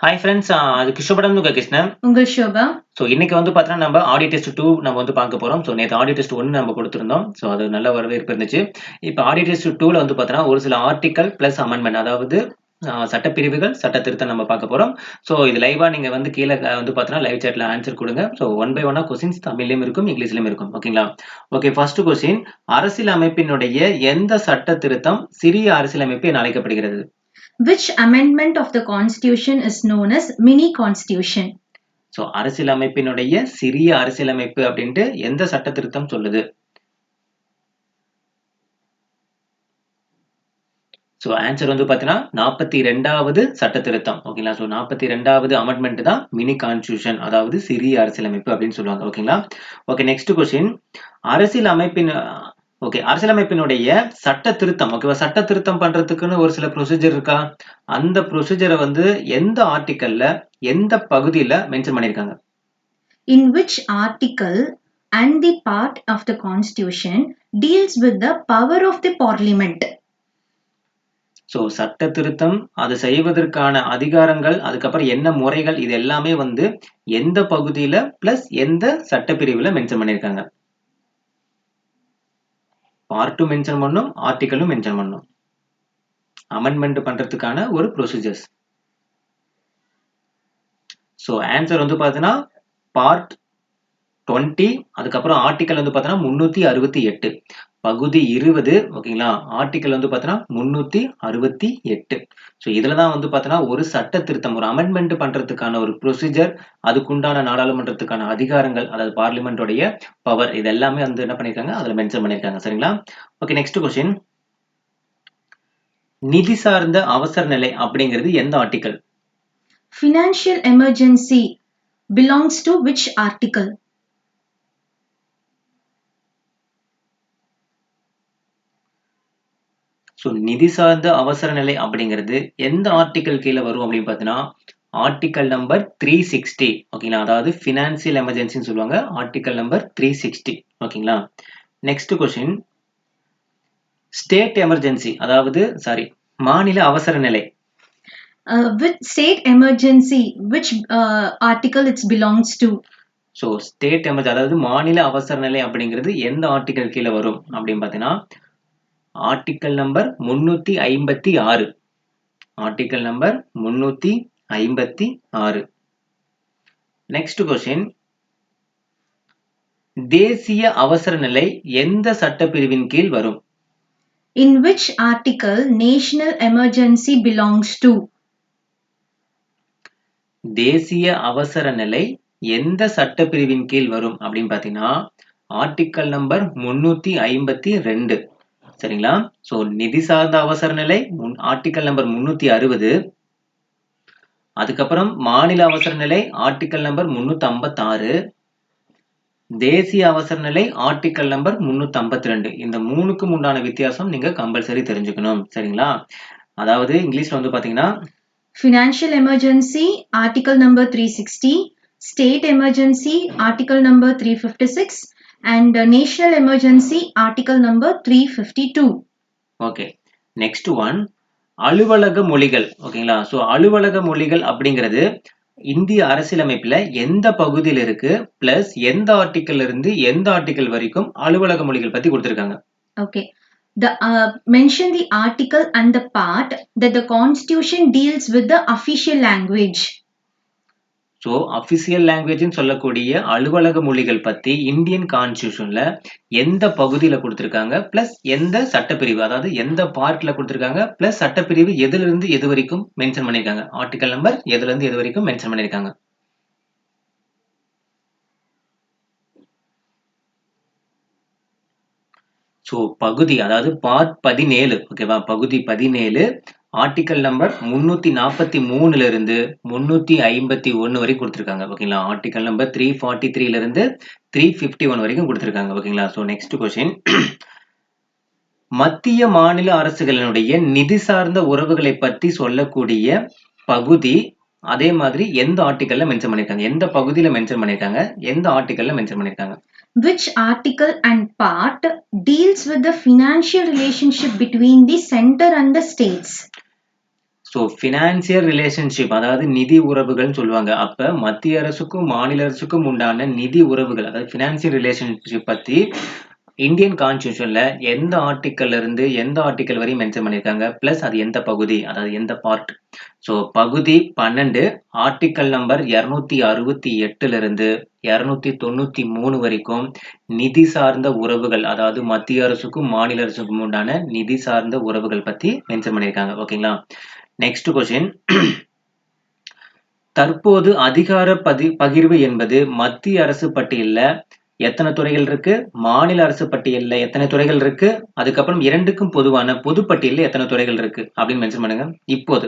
Hi friends. அது கிருஷ்ணபடம் கிருஷ்ணன். உங்கள் Shobha. So இன்னைக்கு வந்து பார்த்தீங்கன்னா நம்ம ஆடியோ டெஸ்ட் 2 நம்ம வந்து பார்க்க போகிறோம். ஸோ நேற்று ஆடியோ டெஸ்ட் 1 நம்ம கொடுத்துருந்தோம். ஸோ அது நல்ல வரவேற்பு இருந்துச்சு. இப்போ ஆடியோ டெஸ்ட் 2ல வந்து பார்த்தீங்கன்னா ஒரு சில ஆர்டிக்கல் ப்ளஸ் அமெண்ட்மெண்ட், அதாவது சட்டப்பிரிவுகள் சட்ட திருத்தம் நம்ம பார்க்க போகிறோம். ஸோ இது லைவாக நீங்கள் வந்து கீழே வந்து பார்த்தீங்கன்னா லைவ் சேட்டில் ஆன்சர் கொடுங்க. ஸோ ஒன் பை ஒன்னாக கொஸ்டின்ஸ் தமிழ்லையும் இருக்கும், இங்கிலீஷ்லையும் இருக்கும். ஓகேங்களா? Okay, first question. அரசியல் அமைப்பினுடைய எந்த சட்ட திருத்தம் சிறிய அரசியலமைப்பு என அழைக்கப்படுகிறது? Which amendment of the constitution is known as mini constitution? So அரசியலமைப்பினுடைய சிறிய அரசியலமைப்பு அப்படின்ட்டு எந்த சட்ட திருத்தம் சொல்லுது? ஸோ ஆன்சர் வந்து பார்த்தீங்கன்னா 42வது சட்ட திருத்தம். ஓகேங்களா? ஸோ 42வது அமெண்ட்மெண்ட் தான் மினி கான்ஸ்டியூஷன், அதாவது சிறிய அரசியலமைப்பு அப்படின்னு சொல்லுவாங்க. ஓகேங்களா? Okay, next question. அரசியல் அமைப்பின் ஓகே அரசியலமைப்பினுடைய சட்ட திருத்தம், ஓகேவா? சட்ட திருத்தம் பண்றதுக்குன்னு ஒரு சில ப்ரொசீஜர் இருக்கா? அந்த ப்ரொசீஜரை வந்து எந்த ஆர்டிக்கல்ல எந்த பகுதியில மென்ஷன் பண்ணியிருக்காங்க? In which article and the part of the constitution deals with the power of the parliament? So சட்ட திருத்தம், அது செய்வதற்கான அதிகாரங்கள், அதுக்கப்புறம் என்ன முறைகள், இது எல்லாமே வந்து எந்த பகுதியில பிளஸ் எந்த சட்டப்பிரிவுல மென்ஷன் பண்ணியிருக்காங்க? பார்ட்டும் மென்ஷன் பண்ணும், ஆர்டிக்கலும் மென்ஷன் பண்ணும். அமெண்ட்மெண்ட் பண்றதுக்கான ஒரு ப்ரொசீஜர்ஸ். ஸோ ஆன்சர் வந்து பார்த்தீங்கன்னா பார்ட் 20, அதுக்கப்புறம் ஆர்டிக்கல் வந்து பார்த்தீங்கன்னா 368, பகுதி 20. ஓகேங்களா? ஆர்டிக்கல் வந்து பார்த்தீங்கன்னா 368. ஸோ இதுல தான் வந்து பார்த்தீங்கன்னா ஒரு சட்ட திருத்தம், ஒரு அமெண்ட்மெண்ட் பண்றதுக்கான ஒரு ப்ரொசீஜர், அதுக்குண்டான நாடாளுமன்றத்துக்கான அதிகாரங்கள், அதாவது பார்லிமெண்டோடைய பவர், இது எல்லாமே வந்து என்ன பண்ணிருக்காங்க, அதுல மென்ஷன் பண்ணிருக்காங்க. சரிங்களா? Okay, next question. நிதி சார்ந்த அவசர நிலை அப்படிங்கிறது எந்த article? Financial emergency belongs to which article? So நிதி சார்ந்த அவசர நிலை அப்படிங்கிறது எந்த ஆர்டிக்கல் கீழே வரும் அப்படின்னு பார்த்தீங்கன்னா ஆர்டிக்கல் நம்பர் 360. ஓகேங்களா? அதாவது ஃபினான்சியல் எமர்ஜென்சின்னு சொல்லுவாங்க. Article number 360. ஓகேங்களா? Next question. ஸ்டேட் எமர்ஜென்சி, அதாவது மாநில அவசர நிலை. With state emergency, which article it belongs to? So state emergency, அதாவது மாநில அவசர நிலை அப்படிங்கிறது எந்த ஆர்டிக்கல் கீழே வரும் அப்படின்னு பார்த்தீங்கன்னா article number 356. Article number 356. Next question. தேசிய அவசர நிலை எந்த சட்டப்பிரிவின் கீழ் வரும்? In which article national emergency belongs to? தேசிய அவசர நிலை எந்த சட்டப்பிரிவின் கீழ் வரும் அப்படின்னு பார்த்தீங்கன்னா ஆர்டிக்கல் நம்பர் 352. சரிங்களா? ஸோ நிதி சார்ந்த அவசர நிலை ஆர்டிக்கல் நம்பர் 360. அதுக்கப்புறம் மாநில அவசர நிலை ஆர்டிக்கல் நம்பர் 356. தேசிய அவசர நிலை ஆர்டிக்கல் நம்பர் 352. இந்த மூணுக்கும் உண்டான வித்தியாசம் நீங்க கம்பல்சரி தெரிஞ்சுக்கணும். சரிங்களா? அதாவது இங்கிலீஷ்ல வந்து பாத்தீங்கன்னா Financial emergency article number 360, state emergency article number 356, and national emergency article number 352. Okay, next one. அலுவலக மொழிகள். ஓகேங்களா? ஸோ அலுவலக மொழிகள் அப்படிங்கிறது இந்திய அரசியலமைப்புல எந்த பகுதியில் இருக்கு, பிளஸ் எந்த ஆர்டிக்கல் இருந்து எந்த ஆர்டிக்கல் வரைக்கும் அலுவலக மொழிகள் பத்தி கொடுத்திருக்காங்க? Okay. Mention the article and the part that the constitution deals with the official language. So official லாங்குவேஜ்னு சொல்லக்கூடிய அலுவலக மொழிகள் பத்தி இந்தியன் கான்ஸ்டியூஷன்ல எந்த பகுதியில கொடுத்திருக்காங்க, பிளஸ் எந்த சட்டப்பிரிவு, அதாவது எந்த பார்ட்ல கொடுத்திருக்காங்க, பிளஸ் சட்டப்பிரிவு எதுல இருந்து எது வரைக்கும் மென்ஷன் பண்ணிருக்காங்க, ஆர்டிக்கல் நம்பர் எதுல இருந்து எது வரைக்கும் மென்ஷன் பண்ணிருக்காங்க? ஸோ பகுதி, அதாவது பார்ட் 17. ஓகேவா? பகுதி 17 ஆர்டிக்கல் நம்பர் 343 இருந்து 351 வரைக்கும் கொடுத்திருக்காங்க. ஓகேங்களா? ஆர்டிக்கல் நம்பர் 343 இருந்து 351 வரைக்கும் கொடுத்திருக்காங்க. ஓகேங்களா? So next question. மத்திய மாநில அரசுகளினுடைய நிதி சார்ந்த உறவுகளை பற்றி சொல்லக்கூடிய பகுதி அதே மாதிரி எந்த ஆர்டிக்கல்ல மென்ஷன் பண்ணிருக்காங்க, எந்த பகுதியில மென்ஷன் பண்ணிருக்காங்க, எந்த ஆர்டிக்கல்ல மென்ஷன் பண்ணிருக்காங்க? Which article and part deals with the financial relationship between the center and the states? So financial relationship அதாவது நிதி உறவுகள்னு சொல்லுவாங்க. அப்ப மத்திய அரசுக்கும் மாநில அரசுக்கும் உண்டான நிதி உறவுகள் அதாவது ஃபினான்சியல் ரிலேஷன்ஷிப் பத்தி இந்தியன் கான்ஸ்டிடியூஷன்ல எந்த ஆர்டிக்கல்ல இருந்து எந்த ஆர்டிக்கல் வரையும் மென்ஷன் பண்ணியிருக்காங்க, பிளஸ் அது எந்த பகுதி அதாவது எந்த பார்ட். ஸோ பகுதி 12 ஆர்டிக்கல் நம்பர் 268 இருந்து 293 வரைக்கும் நிதி சார்ந்த உறவுகள் அதாவது மத்திய அரசுக்கும் மாநில அரசுக்கும் உண்டான நிதி சார்ந்த உறவுகள் பத்தி மென்ஷன் பண்ணியிருக்காங்க. ஓகேங்களா? Next question. தற்போது அதிகார பகிர்வு என்பது மத்திய அரசு பட்டியல்ல எத்தனை துறைகள் இருக்கு, மாநில அரசு பட்டியல்ல எத்தனை துறைகள் இருக்கு, அதுக்கப்புறம் இரண்டுக்கும் பொதுவான பொது பட்டியல்ல எத்தனை துறைகள் இருக்கு அப்படின்னு மென்ஷன் பண்ணுங்க. இப்போது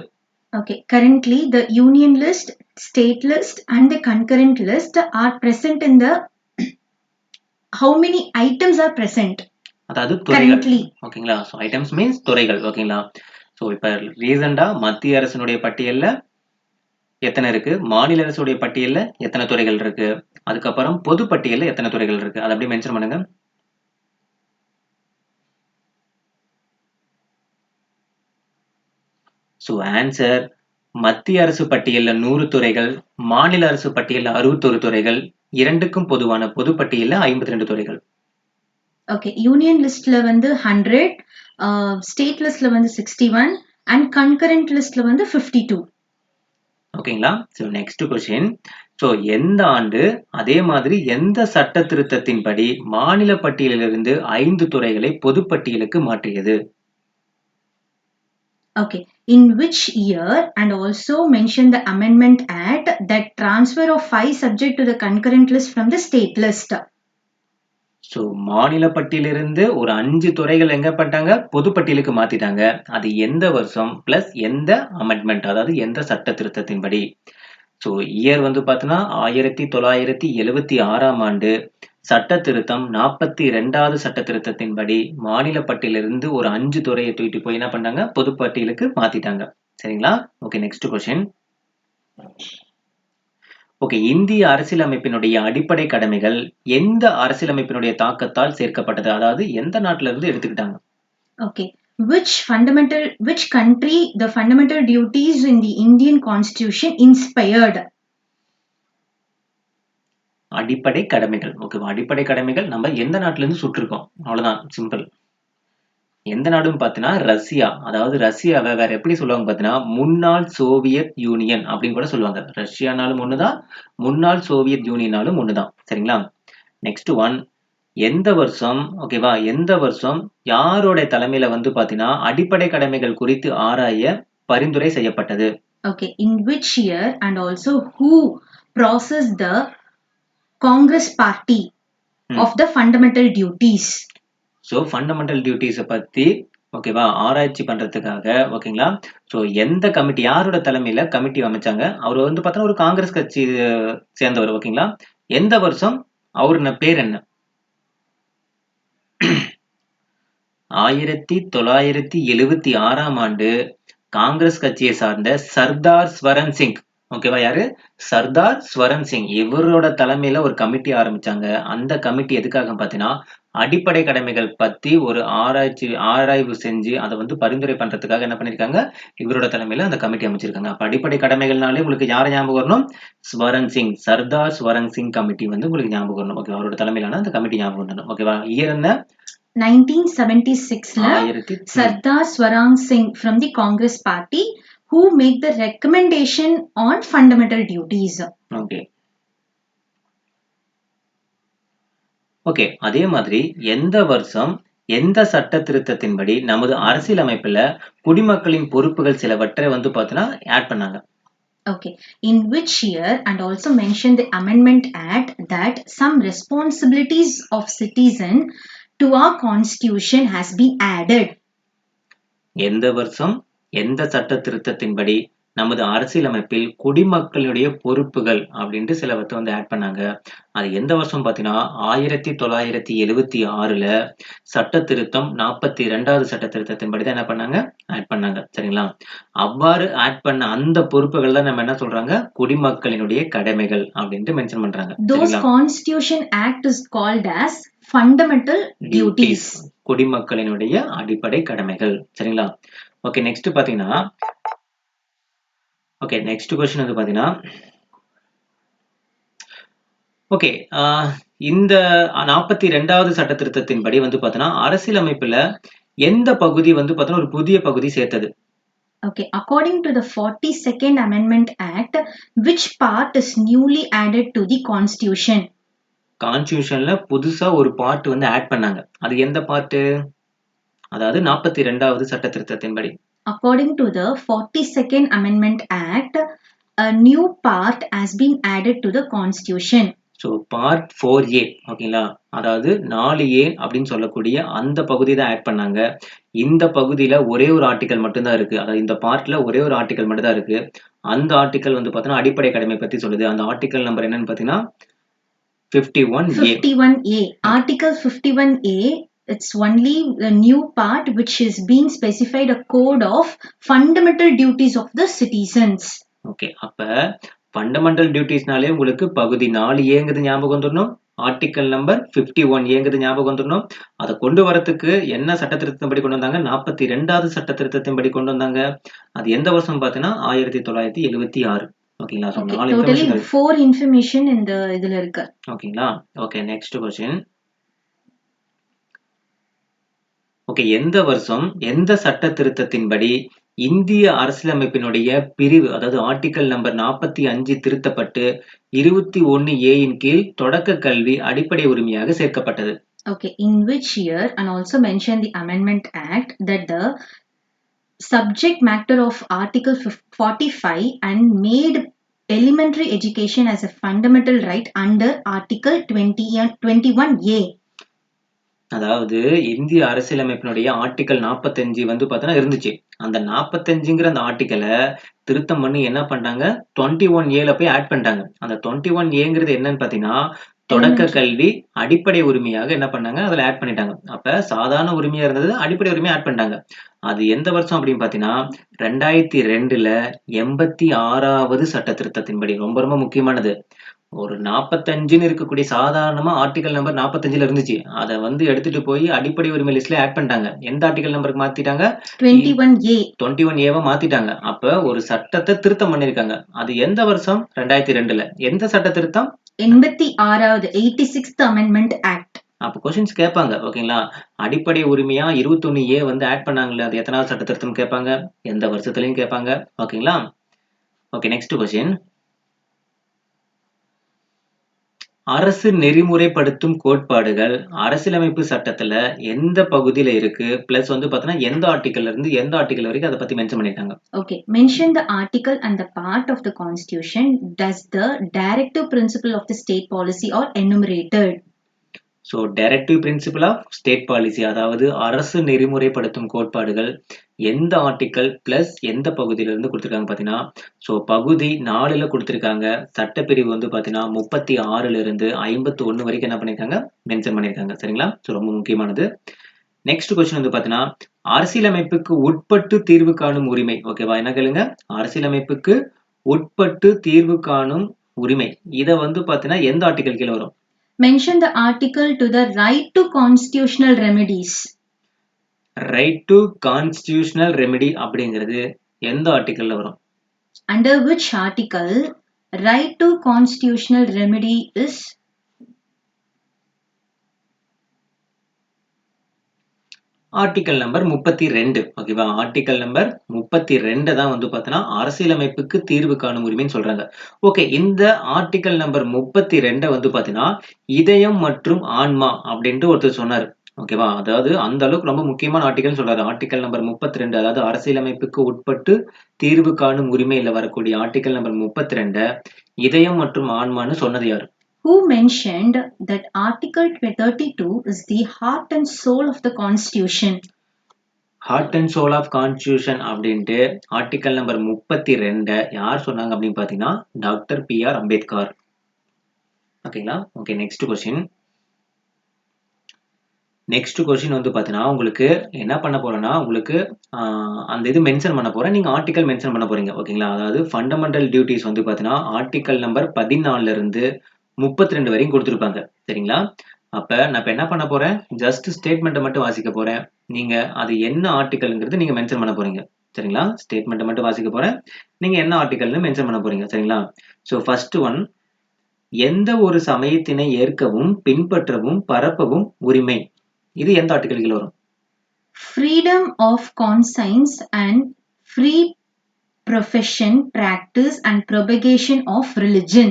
Okay, currently the union list, state list and the concurrent list are present in the how many items are present அதாவது துறைகள். currently? ஓகேங்களா? ஸோ ஐட்டம்ஸ் மீன்ஸ் துறைகள். ஓகேங்களா? ஸோ இப்போ ரீசெண்டா மத்திய அரசினுடைய பட்டியல்ல எத்தனை இருக்கு, மாநில அரசுடைய பட்டியல்ல எத்தனை துறைகள் இருக்கு, அதுக்கப்புறம் பொது பட்டியல்ல எத்தனை துறைகள் இருக்கு, அதை அப்படியே மென்ஷன் பண்ணுங்க. ஸோ ஆன்சர் மத்திய அரசு பட்டியல்ல 100 துறைகள், மாநில அரசு பட்டியல்ல 61 துறைகள், இரண்டுக்கும் பொதுவான பொது பட்டியல்ல 52 துறைகள். Okay, union listல வந்து 100, state listல வந்து 61 and concurrent listல வந்து 52. ஓகேங்களா? So next question. ஸோ எந்த ஆண்டு அதே மாதிரி எந்த சட்ட திருத்தத்தின்படி மாநில பட்டியலிலிருந்து 5 துறைகளை பொது பட்டியலுக்கு மாற்றியது? Okay, in which year and also mention the amendment act that transfer of 5 subject to the concurrent list from the state list. So மாநில பட்டியலிருந்து ஒரு 5 துறைகள் எங்க பண்ணிட்டாங்க, பொது பட்டியலுக்கு மாத்திட்டாங்க. அது எந்த வருஷம் பிளஸ் எந்த அமெண்ட்மெண்ட் அதாவது எந்த சட்ட திருத்தத்தின்படி? ஸோ இயர் வந்து பார்த்தீங்கன்னா 1976ஆம் ஆண்டு சட்ட திருத்தம் 42வது சட்ட திருத்தத்தின்படி மாநில பட்டியலிருந்து ஒரு 5 துறையை தூக்கிட்டு போய் என்ன பண்ணாங்க, பொது பட்டியலுக்கு மாத்திட்டாங்க. சரிங்களா? Okay, next question. ஓகே, இந்திய அரசியலமைப்பினுடைய அடிப்படை கடமைகள் எந்த அரசியலமைப்பினுடைய தாக்கத்தால் சேர்க்கப்பட்டது, அதாவது எந்த நாட்டில இருந்து எடுத்துக்கிட்டாங்க? Okay, which country the fundamental duties in the Indian constitution inspired? அடிப்படை கடமைகள். ஓகேவா? அடிப்படை கடமைகள் நம்ம எந்த நாட்டில இருந்து சுட்டிருக்கோம், அவ்வளவுதான், சிம்பிள். எந்த நாடுன்னு பார்த்தீங்கன்னா ரஷ்யா. அதாவது ரஷ்யாவை வேற எப்படி சொல்லுவாங்க பார்த்தீங்கன்னா முன்னாள் சோவியத் யூனியன் அப்படின்னு கூட சொல்லுவாங்க. ரஷ்யானாலும் ஒண்ணுதான், முன்னாள் சோவியத் யூனியனாலும் ஒண்ணுதான். சரிங்களா? Next one. எந்த வருஷம், ஓகேவா, எந்த வருஷம் யாரோட தலைமையில வந்து பாத்தீங்கன்னா அடிப்படை கடமைகள் குறித்து ஆராய பரிந்துரை செய்யப்பட்டது? Okay, in which year and also who processed the Congress party of the fundamental duties? So fundamental டியூட்டிஸை பத்தி ஓகேவா ஆராய்ச்சி பண்றதுக்காக ஓகேங்களா. ஸோ எந்த கமிட்டி, யாரோட தலைமையில கமிட்டி அமைச்சாங்க? அவர் வந்து பார்த்தா ஒரு காங்கிரஸ் கட்சி சேர்ந்தவர். ஓகேங்களா? எந்த வருஷம், அவரு பேர் என்ன? 1976ஆம் ஆண்டு காங்கிரஸ் கட்சியை சார்ந்த சர்தார் ஸ்வரன் சிங், ஓகேவா, யாரு, சர்தார் ஸ்வரன் சிங், இவரோட தலைமையில ஒரு கமிட்டி ஆரம்பிச்சாங்க. அந்த கமிட்டி எதுக்காக பாத்தீங்கன்னா அடிப்படை கடமைகள் பத்தி ஒரு ஆராய்வு செஞ்சு அதை வந்து பரிந்துரை பண்றதுக்காக என்ன பண்ணிருக்காங்க, இவரோட தலைமையில அந்த கமிட்டி அமைச்சிருக்காங்க. அப்ப அடிப்படை கடமைகள்னாலே உங்களுக்கு யாரை ஞாபகம் வரணும், ஸ்வரன் சிங், சர்தார் ஸ்வரன் சிங் கமிட்டி வந்து உங்களுக்கு ஞாபகம் வரணும். ஓகே, அவரோட தலைமையிலான அந்த கமிட்டி ஞாபகம் வரணும். ஓகேவா? இயர் என்ன? 1976ல Sardar Swarang Singh from the Congress party who make the recommendation on fundamental duties. Okay, அதே மாதிரி எந்த வருஷம் எந்த சட்ட திருத்தத்தின்படி நமது அரசியலமைப்புல குடிமக்களின் பொறுப்புகள் சிலவற்றை வந்து பார்த்தீங்கன்னா ஆட் பண்ணாங்க? Okay, in which year and also mention the amendment act that some responsibilities of citizen to our constitution has been added? எந்த வருஷம் எந்த சட்ட திருத்தத்தின்படி நமது அரசியலமைப்பில் குடிமக்களுடைய பொறுப்புகள் அப்படின்ட்டு சிலவற்றை வந்து ஆட் பண்ணாங்க. அது எந்த வருஷம் பார்த்தீங்கன்னா 1976ல சட்ட திருத்தம் 42வது சட்ட திருத்தத்தின்படி தான் என்ன பண்ணாங்க, ஆட் பண்ணாங்க. சரிங்களா? அவ்வாறு ஆட் பண்ண அந்த பொறுப்புகள் தான் நம்ம என்ன சொல்றாங்க, குடிமக்களினுடைய கடமைகள் அப்படின்ட்டு மென்ஷன் பண்றாங்க. Those constitution act is called as fundamental duties. குடிமக்களினுடைய அடிப்படை கடமைகள். சரிங்களா? ஓகே, நெக்ஸ்ட் பாத்தீங்கன்னா ஓகே, நெக்ஸ்ட் கொஸ்டின் வந்து பாத்தீங்கன்னா, ஓகே, இந்த 42வது சட்ட திருத்தத்தின்படி வந்து பாத்தீங்கன்னா, அரசியலமைப்புல எந்த பகுதி வந்து பாத்தீங்கன்னா ஒரு புதிய பகுதி சேர்த்தது? Okay, according to the 42nd Amendment Act, which part is newly added to the Constitution? கான்ஸ்டிடியூஷன்ல புதுசா ஒரு பார்ட் வந்து ஆட் பண்ணாங்க. அது எந்த பார்ட்? அதாவது 42வது சட்ட திருத்தத்தின்படி. According to the 42nd Amendment Act, a new part has been added to the Constitution. So part 4A, ஓகேங்களா? அதாவது 4A அப்படின்னு சொல்லக்கூடிய அந்த பகுதி தான் ஆட் பண்ணாங்க. இந்த பகுதியில ஒரே ஒரு ஆர்டிக்கல் மட்டும் தான் இருக்கு. அதாவது இந்த பார்ட்ல ஒரே ஒரு ஆர்டிக்கல் மட்டும் தான் இருக்கு. அந்த ஆர்டிக்கல் வந்து பார்த்தீங்கன்னா அடிப்படை கடமை பத்தி சொல்லுது. அந்த ஆர்டிக்கல் நம்பர் என்னன்னு பார்த்தீங்கன்னா 51A. 51A. Article 51A, it's only a new part which is being specified a code of fundamental duties of the citizens. Okay, அப்ப ஃபண்டமெண்டல் டியூட்டிஸ்னாலே உங்களுக்கு பகுதி 4ஏங்கிறது ஞாபகம் வந்துடணும். ஆர்டிக்கல் நம்பர் 51ஏங்கிறது ஞாபகம் வந்துடணும். அதை கொண்டு வரத்துக்கு என்ன சட்ட திருத்தத்தின்படி கொண்டு வந்தாங்க? 42வது சட்ட திருத்தத்தின்படி கொண்டு வந்தாங்க. அது எந்த வருஷம் பார்த்தீங்கன்னா 1976. ஓகேங்களா? So Okay, 4 totally information. 4 information in the இதுல இருக்கு. ஓகேங்களா? Okay, next question. ஓகே, எந்த வருஷம் எந்த சட்ட திருத்தத்தின்படி இந்திய அரசியலமைப்பினுடைய பிரிவு அதாவது ஆர்டிக்கல் நம்பர் 45 திருத்தப்பட்டு 21A இன் கீழ் தொடக்க கல்வி அடிப்படை உரிமையாக சேர்க்கப்பட்டது? Okay, in which year, and also mention the Amendment Act that the subject matter of Article 45 and made elementary education as a fundamental right under Article 21A. அதாவது இந்திய அரசியலமைப்பினுடைய ஆர்டிக்கல் 45 வந்து பார்த்தீங்கன்னா இருந்துச்சு. அந்த 45ங்கிற அந்த ஆர்டிக்கலை திருத்தம் பண்ணி என்ன பண்ணாங்க? 21Aல போய் ஆட் பண்ணிட்டாங்க. அந்த 21Aங்கிறது என்னன்னு பார்த்தீங்கன்னா தொடக்க கல்வி அடிப்படை உரிமையாக என்ன பண்ணாங்க? அதில் ஆட் பண்ணிட்டாங்க. அப்ப சாதாரண உரிமையா இருந்தது அடிப்படை உரிமையை ஆட் பண்ணிட்டாங்க. அது எந்த வருஷம் அப்படின்னு பார்த்தீங்கன்னா 2002ல 86வது சட்ட திருத்தத்தின்படி. ரொம்ப ரொம்ப முக்கியமானது. ஒரு 45ன்னு இருக்கக்கூடிய சாதாரணமா ஆர்டிக்கல் நம்பர் 45ல இருந்துச்சு. அத வந்து எடுத்துட்டு போய் அடிப்படை உரிமை லிஸ்ட்ல ஆட் பண்ணிட்டாங்க. எந்த ஆர்டிக்கல் நம்பருக்கு மாத்திட்டாங்க? 21A. 21Aவ மாத்திட்டாங்க. அப்ப ஒரு சட்டத்தை திருத்தம் பண்ணிருக்காங்க. அது எந்த வருஷம்? 2002ல. எந்த சட்ட திருத்தம்? 86வது 86th Amendment Act. அப்ப கொஸ்டின்ஸ் கேட்பாங்க. ஓகேங்களா? அடிப்படை உரிமையா 21A வந்து ஆட் பண்ணாங்கல்ல, அது எத்தனாவது சட்ட திருத்தம் கேட்பாங்க? எந்த வருஷத்துலயும் கேட்பாங்க. ஓகேங்களா? Okay, next question. அரசு நெறிமுறைப்படுத்தும் கோட்பாடுகள் அரசியலமைப்பு சட்டத்துல எந்த பகுதியில இருக்கு? பிளஸ் வந்து பாத்தீங்கன்னா எந்த ஆர்டிக்கல்ல இருந்து எந்த ஆர்டிக்கல் வரைக்கும் அதை பத்தி மென்ஷன் பண்ணிட்டாங்க? Okay, mention the article and the part of the Constitution does the directive principle of the state policy or enumerated. So directive principle of state policy, அதாவது அரசு நெறிமுறைப்படுத்தும் கோட்பாடுகள் எந்த ஆர்டிக்கல் பிளஸ் எந்த பகுதியிலிருந்து கொடுத்துருக்காங்க பார்த்தீங்கன்னா, ஸோ பகுதி 4ல கொடுத்துருக்காங்க. சட்டப்பிரிவு வந்து பார்த்தீங்கன்னா 36ல இருந்து 51 வரைக்கும் என்ன பண்ணியிருக்காங்க? மென்ஷன் பண்ணியிருக்காங்க. சரிங்களா? ஸோ ரொம்ப முக்கியமானது. நெக்ஸ்ட் கொஸ்டின் வந்து பார்த்தீங்கன்னா அரசியலமைப்புக்கு உட்பட்டு தீர்வு காணும் உரிமை. ஓகேவா? என்ன கேளுங்க? அரசியலமைப்புக்கு உட்பட்டு தீர்வு காணும் உரிமை. இதை வந்து பார்த்தீங்கன்னா எந்த ஆர்டிக்கல் கீழே வரும்? Mention the article to the right to constitutional remedies. Right to constitutional remedy அப்படிங்கிறது எந்த ஆர்டிக்கல்ல வரும்? Under which article right to constitutional remedy is? Article number 32. ஓகேவா? ஆர்டிக்கல் நம்பர் 32 தான் வந்து பார்த்தீங்கன்னா அரசியலமைப்புக்கு தீர்வு காணும் உரிமைன்னு சொல்றாங்க. ஓகே, இந்த ஆர்டிக்கல் நம்பர் 32 வந்து பார்த்தீங்கன்னா இதயம் மற்றும் ஆன்மா அப்படின்ட்டு ஒருத்தர் சொன்னாரு. ஓகேவா? அதாவது அந்த அளவுக்கு ரொம்ப முக்கியமான ஆர்டிக்கல் சொல்றாரு. ஆர்டிக்கல் நம்பர் 32, அதாவது அரசியலமைப்புக்கு உட்பட்டு தீர்வு காணும் உரிமையில வரக்கூடிய ஆர்டிக்கல் நம்பர் 32 இதயம் மற்றும் ஆன்மான்னு சொன்னது யாரு? Who mentioned that Article 32 is the heart and soul of the Constitution? Heart and soul of constitution அப்படின்ட்டு ஆர்டிக்கல் நம்பர் 32 யார் சொன்னாங்க அப்படின்னு பார்த்தீங்கன்னா டாக்டர் பி.ஆர். அம்பேத்கர். ஓகேங்களா? Okay, next question. Next question வந்து பார்த்தீங்கன்னா உங்களுக்கு என்ன பண்ண போறேன்னா உங்களுக்கு அந்த இது மென்ஷன் பண்ண போறேன். நீங்க ஆர்டிக்கல் மென்ஷன் பண்ண போறீங்க. ஓகேங்களா? அதாவது ஃபண்டமெண்டல் டியூட்டிஸ் வந்து பார்த்தீங்கன்னா ஆர்டிக்கல் நம்பர் 14ல இருந்து 32 வரையும் கொடுத்துருப்பாங்க. சரிங்களா? அப்ப நான் இப்ப என்ன பண்ண போறேன்? ஜஸ்ட் ஸ்டேட்மெண்ட்டை மட்டும் வாசிக்க போறேன். நீங்க அது என்ன ஆர்டிக்கல்ங்கிறது நீங்க மென்ஷன் பண்ண போறீங்க. சரிங்களா? ஸ்டேட்மெண்ட்டை மட்டும் வாசிக்க போறேன். நீங்க என்ன ஆர்டிகல்னு மென்ஷன் பண்ண போறீங்க. சரிங்களா? ஸோ ஃபர்ஸ்ட் ஒன், எந்த ஒரு சமயத்தினை ஏற்கவும், பின்பற்றவும், பரப்பவும் உரிமை. இது எந்த ஆர்டிகல் கீழ வரும்? Freedom of conscience and free profession, practice and propagation of religion.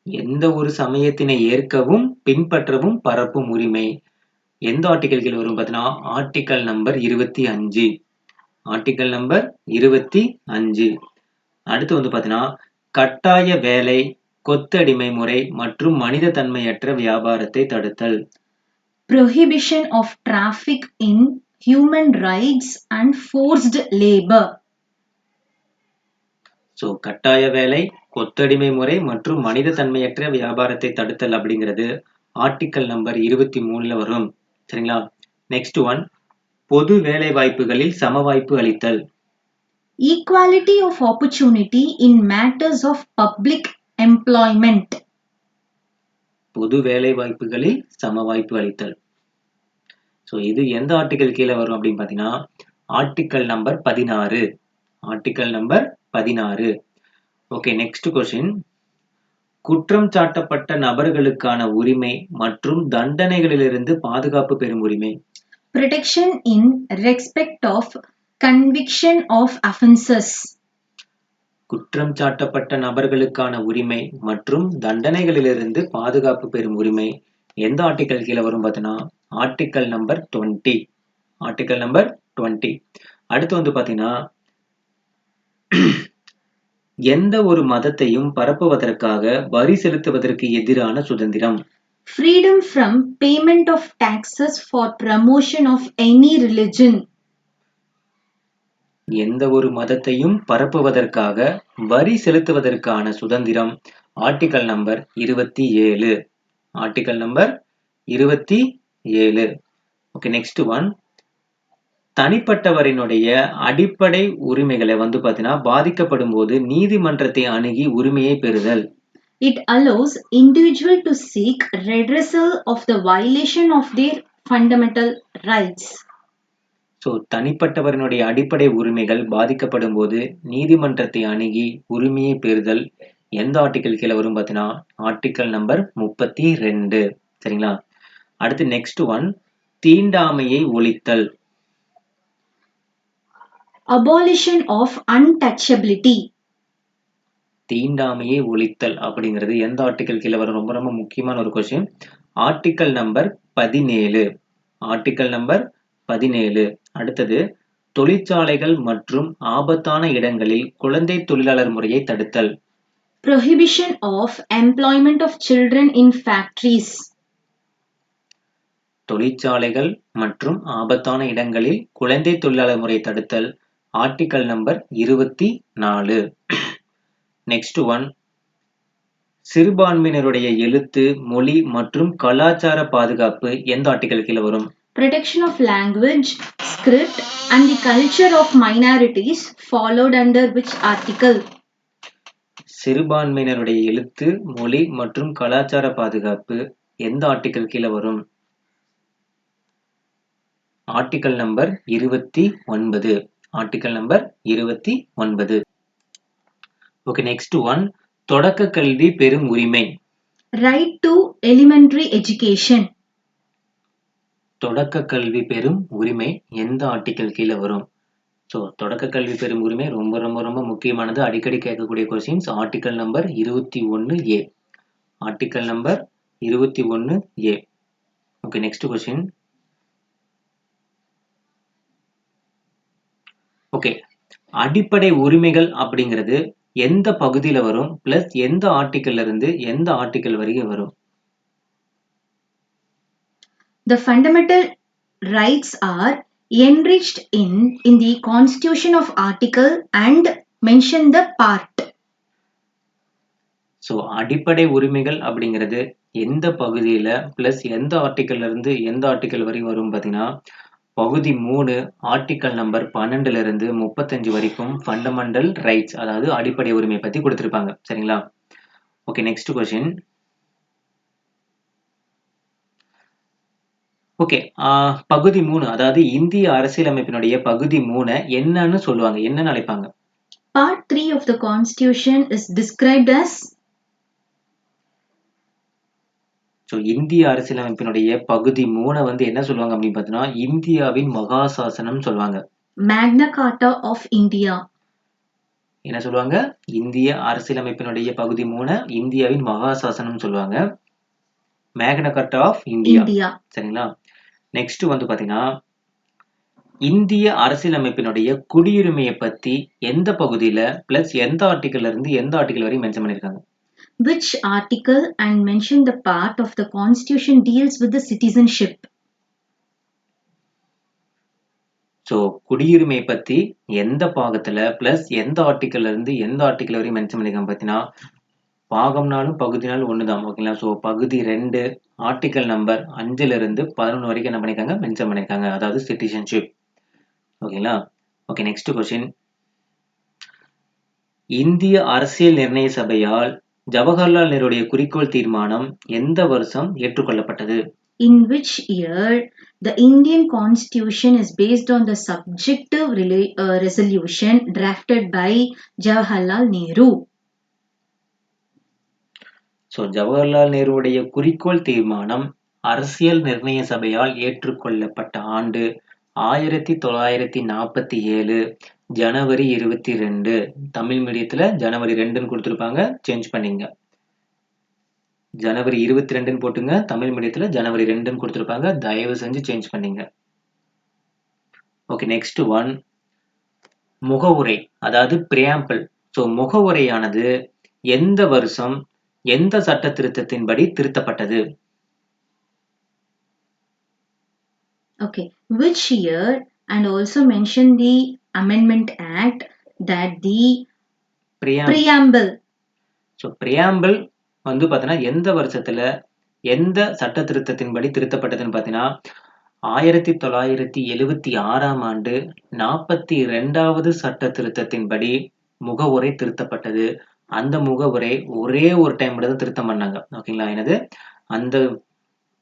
எந்த ஒரு சமயத்தினை ஏற்கவும், பின்பற்றவும், பரப்பும் உரிமை. எந்த ஆர்டிகல் கீழ வரும் பார்த்தீங்கன்னா, ஆர்டிகல் நம்பர் 25. Article number 25. அடுத்து வந்து பார்த்தீங்கன்னா, கட்டாய வேலை, கொத்தடிமை முறை மற்றும் மனித தன்மையற்ற வியாபாரத்தை தடுத்தல். Prohibition of traffic in human rights and forced labor. So கட்டாய வேலை, கொத்தடிமை முறை மற்றும் மனித தன்மையற்ற வியாபாரத்தை தடுத்தல் அப்படிங்கிறது ஆர்டிகல் நம்பர் 23ல வரும். சரிங்களா? நெக்ஸ்ட் ஒன், பொது வேலை வாய்ப்புகளில் சமவாய்ப்பு அளித்தல். Equality of opportunity in matters of public employment. பொது வேலை வாய்ப்புகளில் சமவாய்ப்பு அளித்தல். ஸோ இது எந்த ஆர்டிகல் கீழே வரும் அப்படின்னு பார்த்தீங்கன்னா, article number 16. Article number 16. Okay, next question. குற்றம் சாட்டப்பட்ட நபர்களுக்கான உரிமை மற்றும் தண்டனைகளிலிருந்து பாதுகாப்பு பெறும் உரிமை. Protection in respect of conviction of offences. குற்றம் சாட்டப்பட்ட நபர்களுக்கான உரிமை மற்றும் தண்டனைகளிலிருந்து பாதுகாப்பு பெறும் உரிமை எந்த ஆர்டிகல் கீழே வரும் பார்த்தீங்கன்னா, ஆர்டிகல் நம்பர் 20. Article number 20. அடுத்து வந்து பார்த்தீங்கன்னா, எந்த ஒரு மதத்தையும் பரப்புவதற்காக வரி செலுத்துவதற்கு எதிரான சுதந்திரம். Freedom from payment of taxes for promotion of any religion. எந்த ஒரு மதத்தையும் பரப்புவதற்காக வரி செலுத்துவதற்கான சுதந்திரம் article number 27. Article number 27. Okay, next one, தனிப்பட்டவரினுடைய அடிப்படை உரிமைகளை வந்து பார்த்தீங்கன்னா பாதிக்கப்படும் போது நீதிமன்றத்தை அணுகி உரிமையை பெறுதல். It allows individual to seek redressal of the violation of their fundamental rights. So தனிப்பட்டவரினுடைய அடிப்படை உரிமைகள் பாதிக்கப்படும் போது நீதிமன்றத்தை அணுகி உரிமையை பெறுதல் எந்த ஆர்டிகல் கீழே வரும் பார்த்தீங்கன்னா, ஆர்டிகல் நம்பர் 32. சரிங்களா? அடுத்து நெக்ஸ்ட் ஒன், தீண்டாமையை ஒழித்தல். Abolition of untouchability. தீண்டாமையை ஒழித்தல் அப்படிங்கிறது எந்த ஆர்டிகல் கீழே வரும்? ரொம்ப ரொம்ப முக்கியமான ஒரு question. Article number 17. Article number 17. அடுத்தது, தொழிற்சாலைகள் மற்றும் ஆபத்தான இடங்களில் குழந்தை தொழிலாளர் முறையை தடுத்தல். Prohibition of employment of children in factories. தொழிற்சாலைகள் மற்றும் ஆபத்தான இடங்களில் குழந்தை தொழிலாளர் முறையை தடுத்தல் ஆர்டிகல் நம்பர் 24. நெக்ஸ்ட் ஒன், சிறுபான்மையினருடைய எழுத்து, மொழி மற்றும் கலாச்சார பாதுகாப்பு எந்த ஆர்டிகல் கீழே வரும்? Protection of language, script and the culture of minorities followed under which article? சிறுபான்மையினருடைய எழுத்து, மொழி மற்றும் கலாச்சார பாதுகாப்பு எந்த ஆர்டிகல் கீழே வரும்? Article number 29. Article number 29. Okay, next one, தொடக்க கல்வி பெறும் உரிமை. Right to elementary education. தொடக்க கல்வி பெறும் உரிமை எந்த ஆர்டிகல் கீழே வரும்? ஸோ தொடக்க கல்வி பெறும் உரிமை ரொம்ப ரொம்ப ரொம்ப முக்கியமானது, அடிக்கடி கேட்கக்கூடிய questions. Article number 21A. Article number 21A. Okay, next question. Okay, அடிப்படை உரிமைகள் அப்படிங்கிறது எந்த பகுதியில வரும், பிளஸ் எந்த ஆர்டிகல்ல இருந்து எந்த ஆர்டிகல் வரைக்கும் வரும்? The fundamental rights are enriched in the constitution of article and mention the part. So அடிப்படை உரிமைகள் அப்படிங்கிறது எந்த பகுதியில பிளஸ் எந்த ஆர்டிகல்ல இருந்து எந்த ஆர்டிகல் வரைக்கும் வரும் பார்த்தீங்கன்னா, பகுதி 3 ஆர்டிகல் நம்பர் 12ல இருந்து 35 வரைக்கும் ஃபண்டமெண்டல் ரைட்ஸ், அதாவது அடிப்படை உரிமை பத்தி கொடுத்திருப்பாங்க. சரிங்களா? Okay, next question. ஓகே, பகுதி 3, அதாவது இந்திய அரசியலமைப்பினுடைய பகுதி 3 என்னன்னு சொல்லுவாங்க, என்னன்னு அழைப்பாங்க? Part 3 of the Constitution is described as so இந்திய அரசியலமைப்பினுடைய பகுதி 3 வந்து என்ன சொல்லுவாங்க அப்படின்னு பார்த்தீங்கன்னா இந்தியாவின் மகாசாசனம் சொல்லுவாங்க. Magna Carta of India. என்ன சொல்லுவாங்க? இந்திய அரசியலமைப்பினுடைய பகுதி 3 இந்தியாவின் மகாசாசனம் சொல்லுவாங்க. மேக்னா கார்ட்டா ஆஃப் இந்தியா. India. சரிங்களா? நெக்ஸ்ட் வந்து பாத்தீங்கன்னா இந்திய அரசியலமைப்பினுடைய குடியுரிமையை பத்தி எந்த பகுதியில பிளஸ் எந்த ஆர்டிகல்ல இருந்து எந்த ஆர்டிகல் வரையும் மென்ஷன் பண்ணிருக்காங்க? Which article and mention the part of the Constitution deals with the citizenship? So குடியுரிமை பத்தி எந்த பாகத்துல பிளஸ் எந்த ஆர்டிகல்ல இருந்து எந்த ஆர்டிகல் வரையும் மென்ஷன் பண்ணிருக்காங்க பார்த்தீங்கன்னா பாகம்னாலும் பகுதினாலும் ஒண்ணுதான். ஓகேங்களா? ஸோ பகுதி 2 ஆர்டிகல் நம்பர் 5ல இருந்து 11 வரைக்கும் என்ன பண்ணிருக்காங்க? மென்ஷன் பண்ணிருக்காங்க. அதாவது சிட்டிசன்ஷிப். ஓகேங்களா? Okay, next question. இந்திய அரசியல் நிர்ணய சபையால் ஜவஹர்லால் நேருடைய குறிக்கோள் தீர்மானம் எந்த வருஷம் ஏற்றுக்கொள்ளப்பட்டது? In which year the Indian Constitution is based on the subjective resolution drafted by Jawaharlal Nehru? So Jawaharlal நேருடைய குறிக்கோள் தீர்மானம் அரசியல் நிர்ணய சபையால் ஏற்றுக்கொள்ளப்பட்ட ஆண்டு 1947 ஜனவரி 22. தமிழ் மீடியத்துல ஜனவரி 2ன்னு கொடுத்துருப்பாங்க, சேஞ்ச் பண்ணிங்க. ஜனவரி 22ன்னு போட்டுங்க, தமிழ் மீடியத்துல ஜனவரி 2ன்னு கொடுத்துருப்பாங்க, தயவு செஞ்சு சேஞ்ச் பண்ணிங்க. Okay, next one. முகவுரை, அதாவது பிரியாம்பிள். ஸோ முகவுரையானது எந்த வருஷம் எந்த சட்ட திருத்தத்தின்படி திருத்தப்பட்டது? Okay, which year and also mention the Amendment Act that the preamble. So preamble வந்து பார்த்தீங்கன்னா எந்த வருஷத்துல எந்த சட்ட திருத்தத்தின்படி திருத்தப்பட்டதுன்னு பார்த்தீங்கன்னா 1976ஆம் ஆண்டு 42வது சட்ட திருத்தத்தின்படி முகவுரை திருத்தப்பட்டது. அந்த முகவுரை ஒரே ஒரு டைம் மட்டும் தான் திருத்தம் பண்ணாங்க. ஓகேங்களா? என்னது? அந்த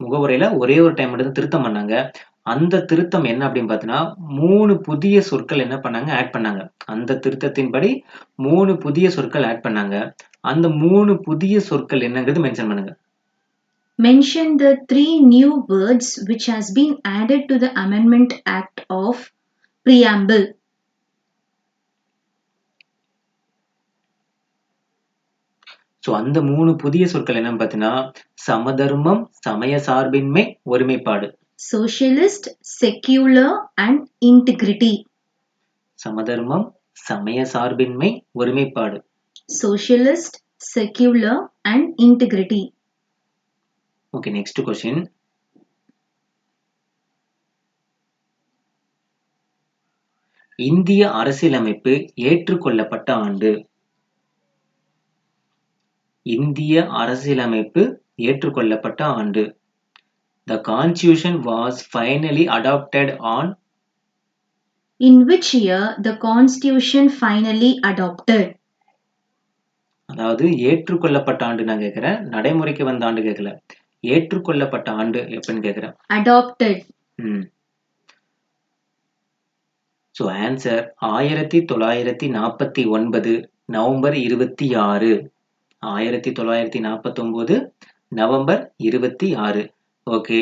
முகவுரையில ஒரே ஒரு டைம் மட்டும் தான் திருத்தம் பண்ணாங்க. அந்த திருத்தம் என்ன அப்படின்னு பார்த்தீங்கன்னா 3 புதிய சொற்கள் என்ன பண்ணாங்க? ஆட் பண்ணாங்க. அந்த திருத்தத்தின்படி 3 புதிய சொற்கள் ஆட் பண்ணாங்க. அந்த 3 புதிய சொற்கள் என்னங்கிறது மென்ஷன் பண்ணுங்க. Mention the 3 new words which has been added to the Amendment Act of Preamble. So அந்த 3 புதிய சொற்கள் என்னன்னு பார்த்தீங்கன்னா சமதர்மம், சமய சார்பின்மை, ஒருமைப்பாடு. Socialist, secular and integrity. சமதர்மம், சமய சார்பின்மை, ஒருமைப்பாடு. Socialist, secular and integrity. Okay, next question. இந்திய அரசியலமைப்பு ஏற்றுக்கொள்ளப்பட்ட ஆண்டு. இந்திய அரசியலமைப்பு ஏற்றுக்கொள்ளப்பட்ட ஆண்டு. The Constitution was finally adopted on. In which year the Constitution finally adopted? அதாவது ஏற்றுக்கொள்ளப்பட்ட ஆண்டு நான் கேட்கிறேன், நடைமுறைக்கு வந்த ஆண்டு கேட்கல. ஏற்றுக்கொள்ளப்பட்ட ஆண்டு எப்பன்னு கேட்கிறேன். Adopted. So answer 1949 November 26. 1949 November 26. Okay,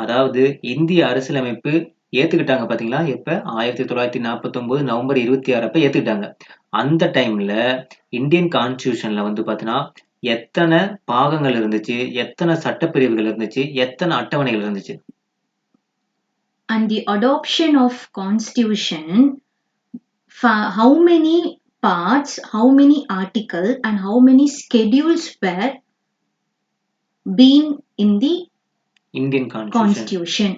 அதாவது இந்திய அரசியலமைப்பு ஏத்துக்கிட்டாங்க பாத்தீங்களா? எப்ப? 1949 நவம்பர் 26 அப்ப ஏத்துக்கிட்டாங்க. அந்த டைம்ல இந்தியன் கான்ஸ்டிடியூஷன்ல வந்து பாத்தீங்கன்னா எத்தனை பாகங்கள் இருந்துச்சு, எத்தனை சட்டப்பிரிவுகள் இருந்துச்சு, எத்தனை அட்டவணைகள் இருந்துச்சு? And the adoption of Constitution, how many parts, how many articles and how many schedules were being in the Indian Constitution.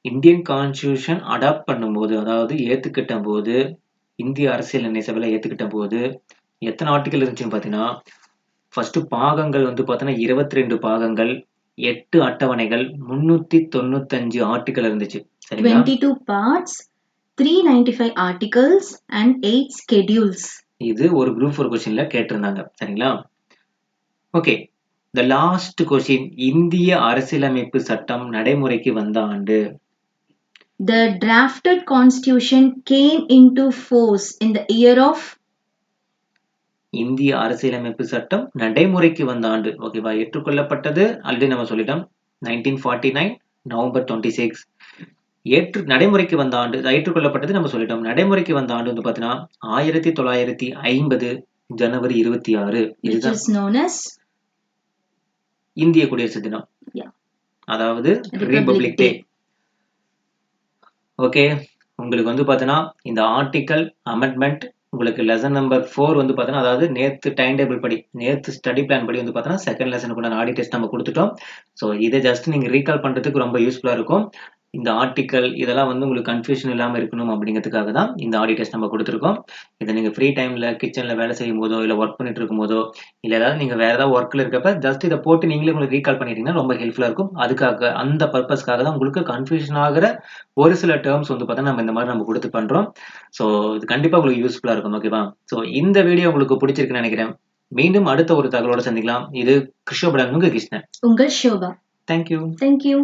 Indian constitution adopt பண்ணும்போது, அதாவது ஏத்துக்கிட்ட போது, இந்திய அரசியல் நிர்ணய சபையில ஏத்துக்கிட்ட போது எத்தனை ஆர்டிகல் இருந்துச்சுன்னு பாத்தீங்கன்னா ஃபர்ஸ்ட் பாகங்கள் வந்து பாத்தீங்கன்னா 22 பாகங்கள், 8 அட்டவணைகள், 395 ஆர்டிகல் இருந்துச்சு. சரிங்களா? 22 parts, 395 articles and 8 schedules. இது ஒரு குரூப் 4 क्वेश्चनல கேட்டிருந்தாங்க. சரிங்களா? Okay, the last question. இந்திய அரசியலமைப்பு சட்டம் நடைமுறைக்கு வந்த ஆண்டு. The drafted constitution came into force in the year of இந்திய அரசியலமைப்பு சட்டம் நடைமுறைக்கு வந்த ஆண்டு. ஓகேவா? ஏற்றுக்கொள்ளப்பட்டது ஆல்ரெடி நம்ம சொல்லிட்டோம். 1949 நவம்பர் 26. நடைமுறைக்கு வந்த ஆண்டு, ஏற்றுக்கொள்ளப்பட்டது நம்ம சொல்லிட்டோம். நடைமுறைக்கு வந்த ஆண்டு வந்து பார்த்தீங்கன்னா 1950 ஜனவரி 26. which இதுதான் is known as இந்திய குடியரசு தினம். yeah, அதாவது Republic ரிபப்ளிக் டே. Day. ஓகே, உங்களுக்கு வந்து பார்த்தீங்கன்னா இந்த ஆர்டிக்கல் அமெண்ட்மெண்ட் உங்களுக்கு லெசன் நம்பர் 4 வந்து பார்த்தீங்கன்னா, அதாவது நேத்து டைம் டேபிள் படி, நேத்து ஸ்டடி பிளான் படி வந்து பார்த்தீங்கன்னா செகண்ட் லெசனுக்குள்ள ஆடி டெஸ்ட் நம்ம கொடுத்துட்டோம். ஸோ இதை ஜஸ்ட் நீங்க ரீகால் பண்றதுக்கு ரொம்ப யூஸ்ஃபுல்லா இருக்கும். இந்த ஆர்டிக்கல் இதெல்லாம் வந்து உங்களுக்கு கன்ஃபியூஷன் இல்லாம இருக்கணும் அப்படிங்கிறதுக்காக தான் இந்த ஆடி டெஸ்ட் நம்ம கொடுத்துருக்கோம். இதை நீங்க ஃப்ரீ டைம்ல கிச்சன்ல வேலை செய்யும் போதோ, இல்லை ஒர்க் பண்ணிட்டு இருக்கும் போதோ, இல்லை ஏதாவது நீங்க வேற ஏதாவது ஒர்க்ல இருக்கப்ப ஜஸ்ட் இதை போட்டு நீங்களே உங்களுக்கு ரீகால் பண்ணிட்டீங்கன்னா ரொம்ப ஹெல்ப்ஃபுல்லா இருக்கும். அதுக்காக அந்த பர்பஸ்க்காக தான் உங்களுக்கு கன்ஃபியூஷன் ஆகிற ஒரு சில டேர்ம்ஸ் வந்து பார்த்தா நம்ம இந்த மாதிரி நம்ம கொடுத்து பண்றோம். ஸோ இது கண்டிப்பா உங்களுக்கு யூஸ்ஃபுல்லா இருக்கும். ஓகேவா? ஸோ இந்த வீடியோ உங்களுக்கு பிடிச்சிருக்குன்னு நினைக்கிறேன். மீண்டும் அடுத்த ஒரு தகவலோட சந்திக்கலாம். இது கிருஷ்ணபுரம் உங்க கிருஷ்ணன். உங்கள் ஷோபா. தேங்க்யூ. Thank you.